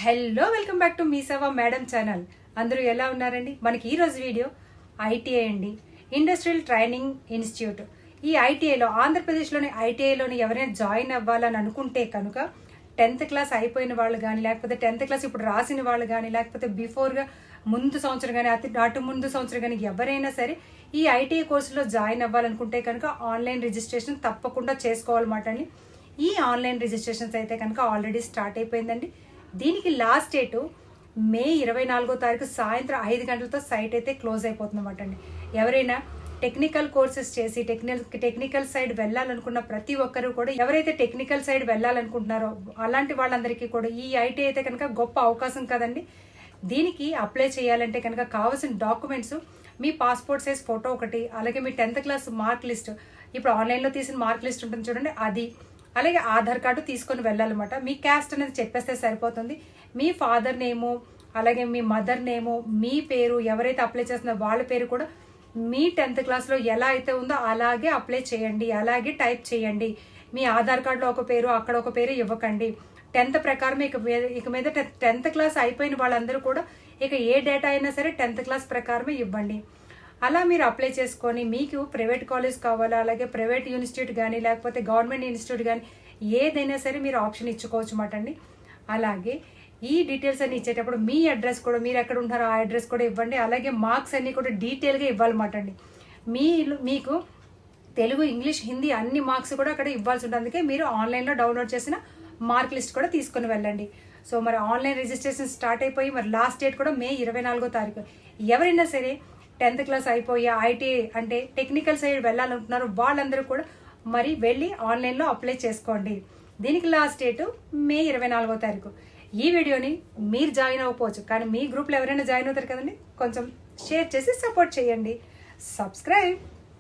Hello welcome back to me సేవ madam channel. అందరూ ఎలా ఉన్నారండి? మనకి ఈరోజు వీడియో ఐటీఐ అండి, ఇండస్ట్రియల్ ట్రైనింగ్ ఇన్స్టిట్యూట్. ఈ ఐటీఐలో ఆంధ్రప్రదేశ్లోని ఐటీఐలోని ఎవరైనా జాయిన్ అవ్వాలని అనుకుంటే కనుక 10th క్లాస్ అయిపోయిన వాళ్ళు కానీ, లేకపోతే 10th క్లాస్ ఇప్పుడు రాసిన వాళ్ళు కానీ, లేకపోతే బిఫోర్గా ముందు సంవత్సరం కానీ, అటు ముందు సంవత్సరం కానీ ఎవరైనా సరే ఈ ఐటీఐ కోర్సులో జాయిన్ అవ్వాలనుకుంటే కనుక ఆన్లైన్ రిజిస్ట్రేషన్ తప్పకుండా చేసుకోవాలన్నమాట అండి. ఈ ఆన్లైన్ రిజిస్ట్రేషన్స్ అయితే కనుక ఆల్రెడీ స్టార్ట్ అయిపోయిందండి. దీనికి లాస్ట్ డేటు మే 24వ తారీఖు సాయంత్రం 5 గంటలతో సైట్ అయితే క్లోజ్ అయిపోతుందన్నమాట అండి. ఎవరైనా టెక్నికల్ కోర్సెస్ చేసి టెక్నికల్ సైడ్ వెళ్ళాలనుకున్న ప్రతి ఒక్కరు కూడా, ఎవరైతే టెక్నికల్ సైడ్ వెళ్ళాలనుకుంటున్నారో అలాంటి వాళ్ళందరికీ కూడా ఈ ఐటీ అయితే కనుక గొప్ప అవకాశం కదండి. దీనికి అప్లై చేయాలంటే కనుక కావాల్సిన డాక్యుమెంట్స్ మీ పాస్పోర్ట్ సైజ్ ఫోటో ఒకటి, అలాగే మీ 10th క్లాస్ మార్క్ లిస్ట్, ఇప్పుడు ఆన్లైన్లో తీసిన మార్క్ లిస్ట్ ఉంటుంది చూడండి అది, అలాగే ఆధార్ కార్డు తీసుకొని వెళ్ళాలన్నమాట. మీ క్యాస్ట్ అనేది చెప్పేస్తే సరిపోతుంది. మీ ఫాదర్ నేము, అలాగే మీ మదర్ నేము, మీ పేరు, ఎవరైతే అప్లై చేస్తున్నారో వాళ్ళ పేరు కూడా మీ 10th క్లాస్లో ఎలా అయితే ఉందో అలాగే అప్లై చేయండి, అలాగే టైప్ చేయండి. మీ ఆధార్ కార్డులో ఒక పేరు, అక్కడ ఒక పేరు ఇవ్వకండి. 10th ప్రకారం ఇక మీద 10th క్లాస్ అయిపోయిన వాళ్ళందరూ కూడా ఇక ఏ డేటా అయినా సరే 10th క్లాస్ ప్రకారమే ఇవ్వండి. అలా మీరు అప్లై చేసుకొని మీకు ప్రైవేట్ కాలేజ్ కావాలా, అలాగే ప్రైవేట్ ఇన్స్టిట్యూట్ కానీ, లేకపోతే గవర్నమెంట్ ఇన్స్టిట్యూట్ కానీ ఏదైనా సరే మీరు ఆప్షన్ ఇచ్చుకోవచ్చు అన్నమాట అండి. అలాగే ఈ డీటెయిల్స్ అన్ని ఇచ్చేటప్పుడు మీ అడ్రస్ కూడా, మీరు ఎక్కడ ఉంటారో ఆ అడ్రస్ కూడా ఇవ్వండి. అలాగే మార్క్స్ అన్ని కూడా డీటెయిల్గా ఇవ్వాలన్నమాట అండి. మీకు తెలుగు, ఇంగ్లీష్, హిందీ అన్ని మార్క్స్ కూడా అక్కడ ఇవ్వాల్సి ఉంటుంది. అందుకే మీరు ఆన్లైన్లో డౌన్లోడ్ చేసిన మార్క్ లిస్ట్ కూడా తీసుకొని వెళ్ళండి. సో మరి ఆన్లైన్ రిజిస్ట్రేషన్ స్టార్ట్ అయిపోయి మరి లాస్ట్ డేట్ కూడా మే 24వ తారీఖు. ఎవరైనా సరే 10th క్లాస్ అయిపోయి ఐటీఐ అంటే టెక్నికల్ సైడ్ వెళ్ళాలనుకుంటున్నారు వాళ్ళందరూ కూడా మరి వెళ్ళి ఆన్లైన్లో అప్లై చేసుకోండి. దీనికి లాస్ట్ డేటు మే 24వ తారీఖు. ఈ వీడియోని మీరు జాయిన్ అవ్వకపోవచ్చు, కానీ మీ గ్రూప్లో ఎవరైనా జాయిన్ అవుతారు కదండి, కొంచెం షేర్ చేసి సపోర్ట్ చేయండి. సబ్స్క్రైబ్.